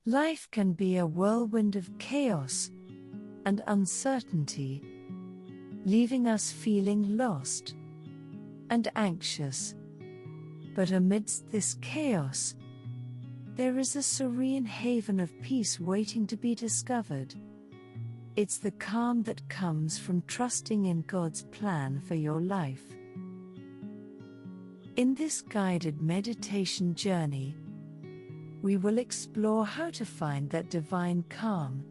Life can be a whirlwind of chaos and uncertainty, leaving us feeling lost and anxious. But amidst this chaos, there is a serene haven of peace waiting to be discovered. It's the calm that comes from trusting in God's plan for your life. In this guided meditation journey, we will explore how to find that divine calm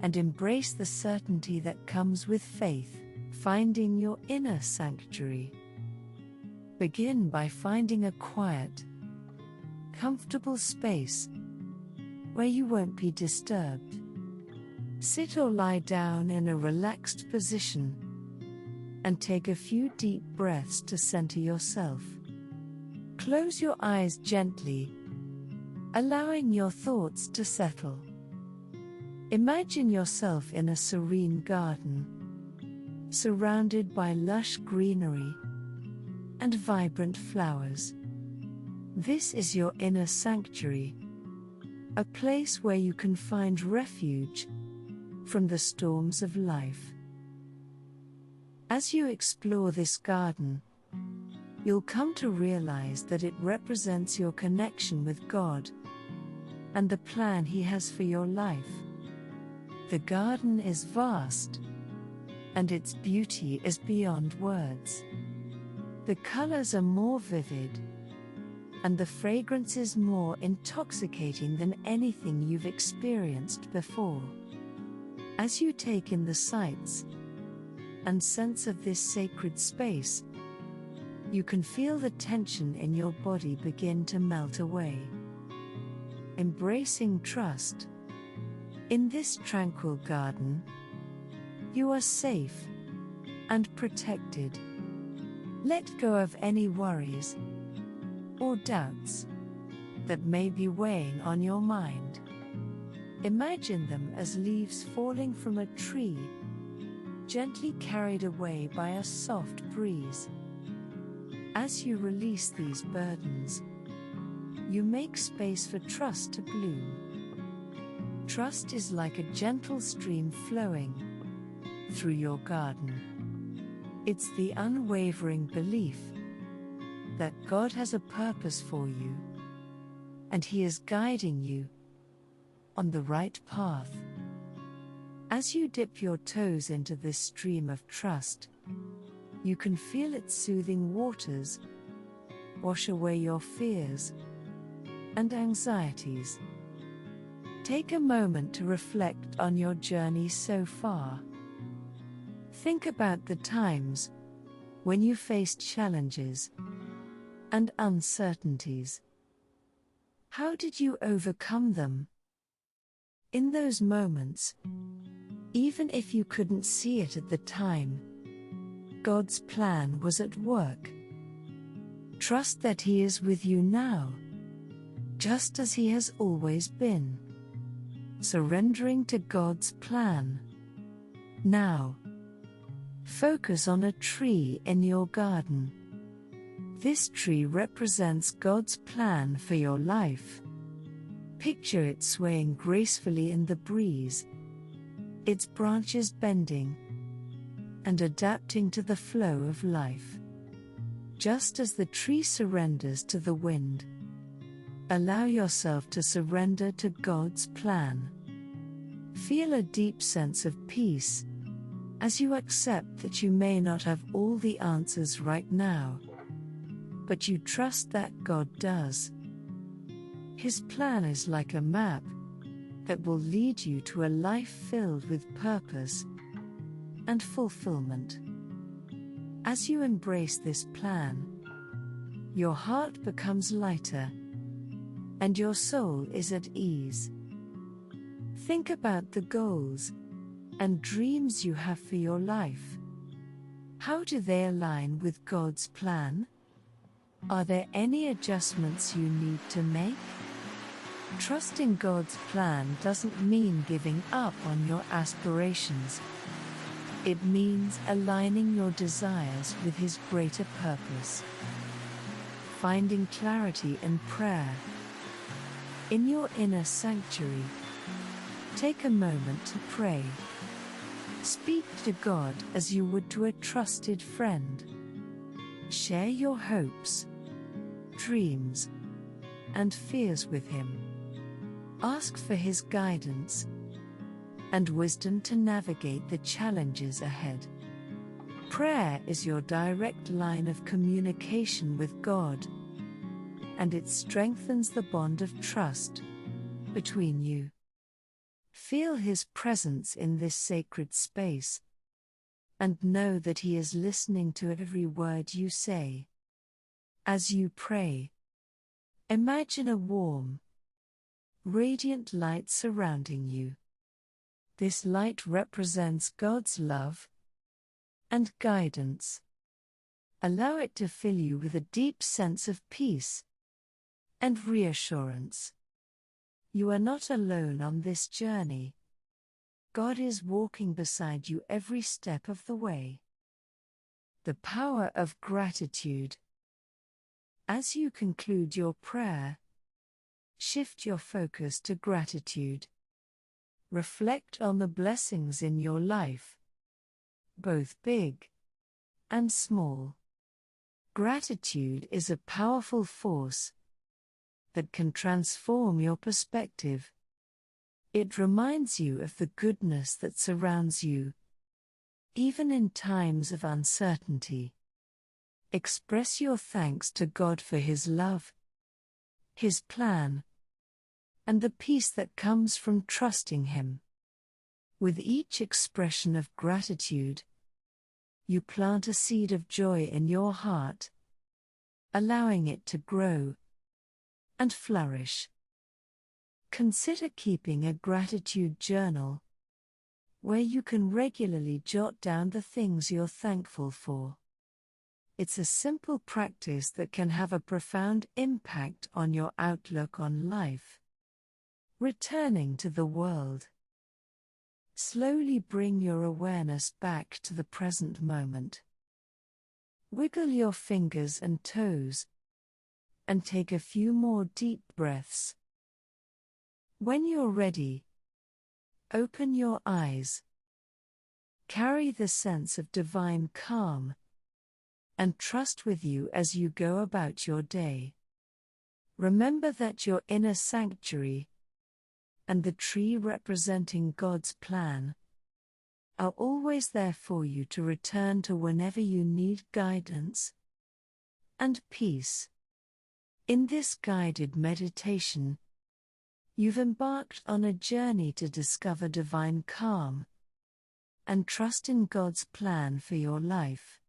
and embrace the certainty that comes with faith, finding your inner sanctuary. Begin by finding a quiet, comfortable space where you won't be disturbed. Sit or lie down in a relaxed position and take a few deep breaths to center yourself. Close your eyes gently, allowing your thoughts to settle. Imagine yourself in a serene garden, surrounded by lush greenery and vibrant flowers. This is your inner sanctuary, a place where you can find refuge from the storms of life. As you explore this garden, you'll come to realize that it represents your connection with God and the plan He has for your life. The garden is vast, and its beauty is beyond words. The colors are more vivid, and the fragrance is more intoxicating than anything you've experienced before. As you take in the sights and sense of this sacred space, you can feel the tension in your body begin to melt away. Embracing trust. In this tranquil garden, you are safe and protected. Let go of any worries or doubts that may be weighing on your mind. Imagine them as leaves falling from a tree, gently carried away by a soft breeze. As you release these burdens, you make space for trust to bloom. Trust is like a gentle stream flowing through your garden. It's the unwavering belief that God has a purpose for you, and He is guiding you on the right path. As you dip your toes into this stream of trust, you can feel its soothing waters wash away your fears and anxieties. Take a moment to reflect on your journey so far. Think about the times when you faced challenges and uncertainties. How did you overcome them? In those moments, even if you couldn't see it at the time, God's plan was at work. Trust that He is with you now, just as He has always been. Surrendering to God's plan. Now, focus on a tree in your garden. This tree represents God's plan for your life. Picture it swaying gracefully in the breeze, its branches bending and adapting to the flow of life. Just as the tree surrenders to the wind, allow yourself to surrender to God's plan. Feel a deep sense of peace as you accept that you may not have all the answers right now, but you trust that God does. His plan is like a map that will lead you to a life filled with purpose and fulfillment. As you embrace this plan, your heart becomes lighter and your soul is at ease. Think about the goals and dreams you have for your life. How do they align with God's plan? Are there any adjustments you need to make? Trusting God's plan doesn't mean giving up on your aspirations. It means aligning your desires with His greater purpose. Finding clarity in prayer. In your inner sanctuary, take a moment to pray. Speak to God as you would to a trusted friend. Share your hopes, dreams, and fears with Him. Ask for His guidance and wisdom to navigate the challenges ahead. Prayer is your direct line of communication with God, and it strengthens the bond of trust between you. Feel His presence in this sacred space, and know that He is listening to every word you say. As you pray, imagine a warm, radiant light surrounding you. This light represents God's love and guidance. Allow it to fill you with a deep sense of peace and reassurance. You are not alone on this journey. God is walking beside you every step of the way. The power of gratitude. As you conclude your prayer, shift your focus to gratitude. Reflect on the blessings in your life, both big and small. Gratitude is a powerful force that can transform your perspective. It reminds you of the goodness that surrounds you, even in times of uncertainty. Express your thanks to God for His love, His plan, and the peace that comes from trusting Him. With each expression of gratitude, you plant a seed of joy in your heart, allowing it to grow and flourish. Consider keeping a gratitude journal, where you can regularly jot down the things you're thankful for. It's a simple practice that can have a profound impact on your outlook on life. Returning to the world. Slowly bring your awareness back to the present moment. Wiggle your fingers and toes, and take a few more deep breaths. When you're ready, open your eyes. Carry the sense of divine calm and trust with you as you go about your day. Remember that your inner sanctuary and the tree representing God's plan are always there for you to return to whenever you need guidance and peace. In this guided meditation, you've embarked on a journey to discover divine calm and trust in God's plan for your life.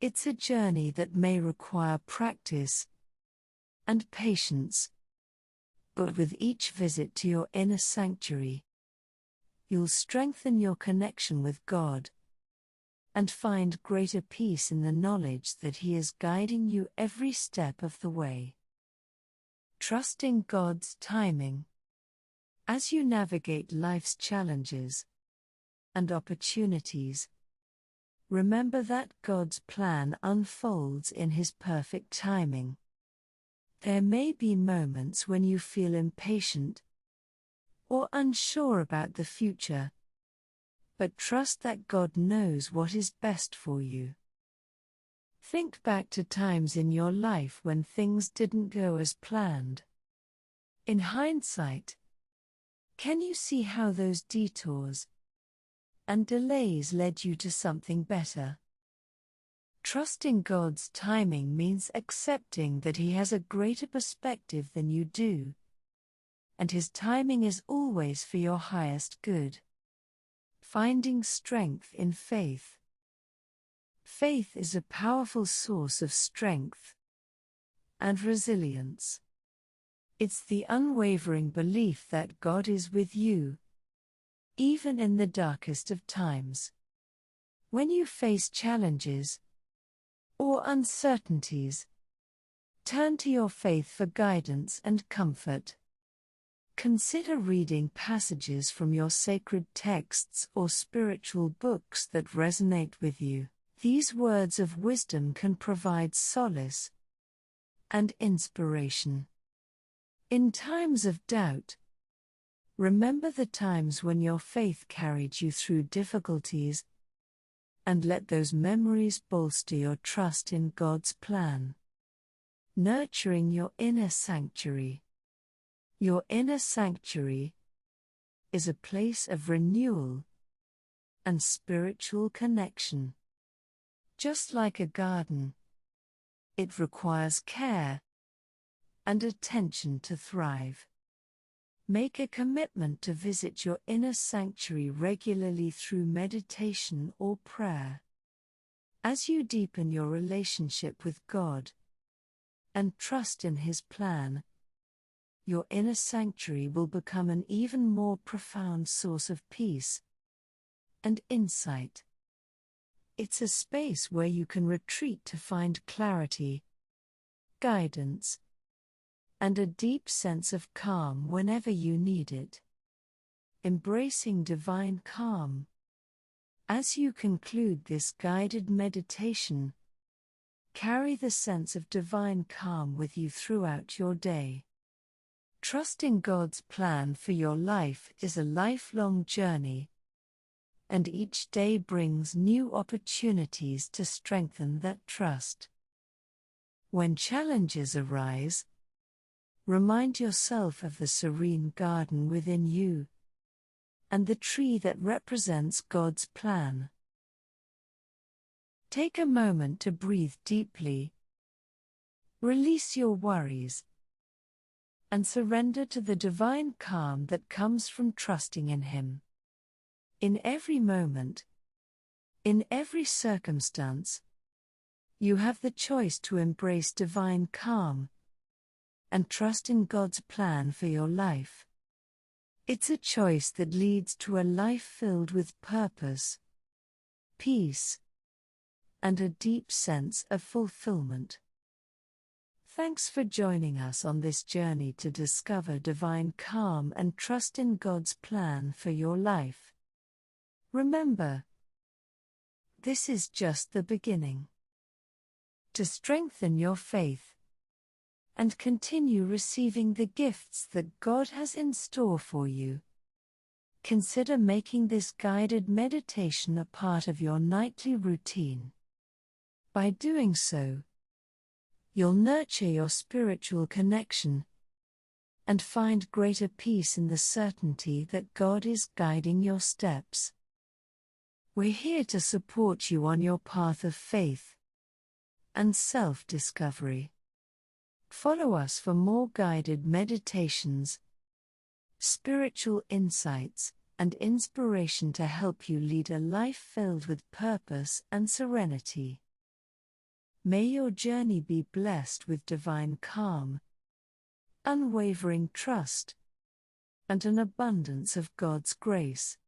It's a journey that may require practice and patience, but with each visit to your inner sanctuary, you'll strengthen your connection with God and find greater peace in the knowledge that He is guiding you every step of the way. Trusting God's timing. As you navigate life's challenges and opportunities, remember that God's plan unfolds in His perfect timing. There may be moments when you feel impatient or unsure about the future, but trust that God knows what is best for you. Think back to times in your life when things didn't go as planned. In hindsight, can you see how those detours and delays led you to something better? Trusting God's timing means accepting that He has a greater perspective than you do, and His timing is always for your highest good. Finding strength in faith. Faith is a powerful source of strength and resilience. It's the unwavering belief that God is with you, even in the darkest of times. When you face challenges or uncertainties, turn to your faith for guidance and comfort. Consider reading passages from your sacred texts or spiritual books that resonate with you. These words of wisdom can provide solace and inspiration. In times of doubt, remember the times when your faith carried you through difficulties, and let those memories bolster your trust in God's plan. Nurturing your inner sanctuary. Your inner sanctuary is a place of renewal and spiritual connection. Just like a garden, it requires care and attention to thrive. Make a commitment to visit your inner sanctuary regularly through meditation or prayer. As you deepen your relationship with God and trust in His plan, your inner sanctuary will become an even more profound source of peace and insight. It's a space where you can retreat to find clarity, guidance, and a deep sense of calm whenever you need it. Embracing divine calm. As you conclude this guided meditation, carry the sense of divine calm with you throughout your day. Trusting God's plan for your life is a lifelong journey, and each day brings new opportunities to strengthen that trust. When challenges arise, remind yourself of the serene garden within you and the tree that represents God's plan. Take a moment to breathe deeply, release your worries, and surrender to the divine calm that comes from trusting in Him. In every moment, in every circumstance, you have the choice to embrace divine calm and trust in God's plan for your life. It's a choice that leads to a life filled with purpose, peace, and a deep sense of fulfillment. Thanks for joining us on this journey to discover divine calm and trust in God's plan for your life. Remember, this is just the beginning. To strengthen your faith and continue receiving the gifts that God has in store for you, consider making this guided meditation a part of your nightly routine. By doing so, you'll nurture your spiritual connection and find greater peace in the certainty that God is guiding your steps. We're here to support you on your path of faith and self-discovery. Follow us for more guided meditations, spiritual insights, and inspiration to help you lead a life filled with purpose and serenity. May your journey be blessed with divine calm, unwavering trust, and an abundance of God's grace.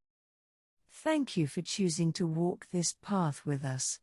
Thank you for choosing to walk this path with us.